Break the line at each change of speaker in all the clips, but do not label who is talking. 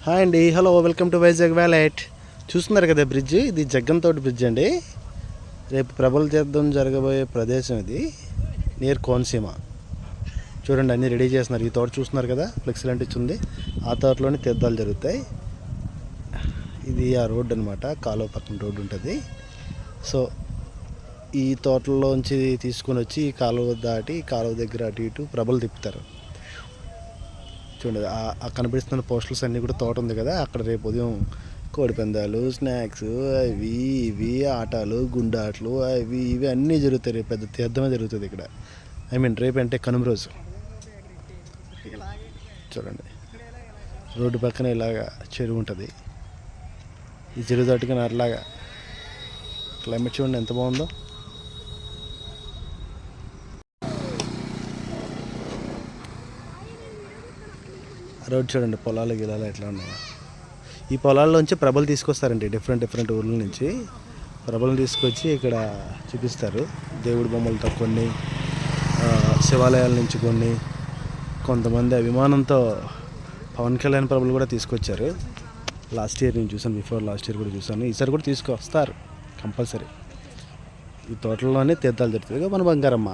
Hi అండి, hello, welcome to Vizag వ్యాలెట్. చూస్తున్నారు కదా బ్రిడ్జ్, ఇది జగ్గంతోటి బ్రిడ్జ్ అండి. రేపు ప్రబల తీర్థం జరగబోయే ప్రదేశం ఇది, నియర్ కోనసీమ. చూడండి అన్నీ రెడీ చేస్తున్నారు. ఈ తోట చూస్తున్నారు కదా, ఫ్లెక్సీ లాంటి ఉంది. ఆ తోటలోనే తీర్థాలు జరుగుతాయి. ఇది ఆ రోడ్డు అనమాట, కాలువ పక్కన రోడ్డు ఉంటుంది. సో ఈ తోటలోంచి తీసుకొని వచ్చి ఈ కాలువ దాటి కాలువ దగ్గర అటు ఇటు ప్రభలు తిప్పుతారు. చూడండి ఆ కనిపిస్తున్న పోస్టర్స్ అన్నీ కూడా తోట ఉంది కదా, అక్కడ రేపు ఉదయం కోడిపందాలు, స్నాక్స్, అవి ఇవి ఆటలు, గుండాట్లు, అవి ఇవి అన్నీ జరుగుతాయి. రేపు పెద్ద తీర్థమే జరుగుతుంది ఇక్కడ. రేపు అంటే కనుమ రోజు. చూడండి రోడ్డు పక్కన ఇలాగ చెరువు ఉంటుంది. ఈ చెరువు దాటుకుని అట్లాగా క్లైమేట్ చూడండి ఎంత బాగుందో. రోడ్ చూడండి, పొలాలు గిలాలు ఎట్లా ఉన్నాయో. ఈ పొలాల్లోంచి ప్రభలు తీసుకొస్తారండి, డిఫరెంట్ ఊర్ల నుంచి ప్రభలను తీసుకొచ్చి ఇక్కడ చూపిస్తారు. దేవుడి బొమ్మలతో కొన్ని, శివాలయాల నుంచి కొన్ని. కొంతమంది అభిమానంతో పవన్ కళ్యాణ్ ప్రభలు కూడా తీసుకొచ్చారు. లాస్ట్ ఇయర్ నేను చూసాను, బిఫోర్ లాస్ట్ ఇయర్ కూడా చూసాను. ఈసారి కూడా తీసుకొస్తారు కంపల్సరీ. ఈ తోటల్లోనే తీర్థాలు జరుగుతుంది మన బంగారమ్మ.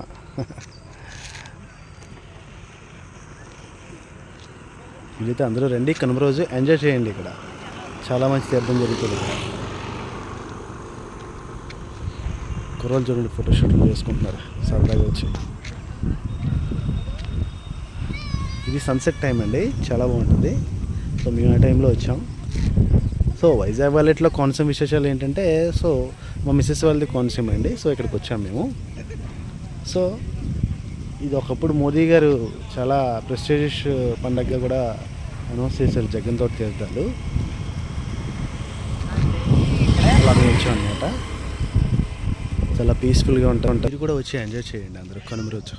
వీలైతే అందరూ రండి, కనుమ రోజు ఎంజాయ్ చేయండి. ఇక్కడ చాలా మంచి తీర్థం జరుగుతుంది. ఇక్కడ కుర్రోళ్ళు చూడండి ఫోటోషూట్లు చేసుకుంటున్నారు సరదాగా వచ్చి. ఇది సన్సెట్ టైం అండి, చాలా బాగుంటుంది. సో మేము ఆ టైంలో వచ్చాం. సో వైజాగ్ వ్యాలెట్లో కోనసీమ విశేషాలు ఏంటంటే, సో మా మిస్సెస్ వాళ్ళది కోనసీమ అండి. సో ఇక్కడికి వచ్చాం మేము. సో ఇది ఒకప్పుడు మోదీ గారు చాలా ప్రెస్టీజియస్ పండగగా కూడా అనౌన్స్ చేశారు, జగ్గంతోటి తీర్థాలు. అలాగే వచ్చాం అనమాట. చాలా పీస్ఫుల్గా ఉంటాం. మీరు కూడా వచ్చి ఎంజాయ్ చేయండి అందరూ కనుమ రోజు.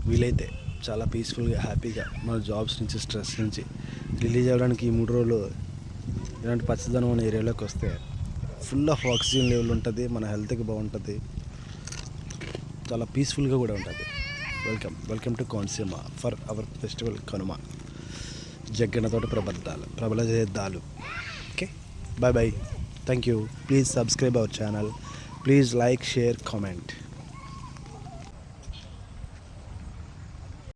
వీలైతే చాలా పీస్ఫుల్గా, హ్యాపీగా మన జాబ్స్ నుంచి, స్ట్రెస్ నుంచి రిలీజ్ అవ్వడానికి ఈ 3 రోజులు ఇలాంటి పచ్చదనం ఉన్న ఏరియాలోకి వస్తే ఫుల్ ఆఫ్ ఆక్సిజన్ లెవెల్ ఉంటుంది. మన హెల్త్కి బాగుంటుంది, చాలా పీస్ఫుల్గా కూడా ఉంటుంది. Welcome to Konaseema for our festival Kanuma. జగ్గన్నతోటి ప్రబల తీర్థాలు. Okay, bye. Thank you. Please subscribe our channel. Please like, share, comment.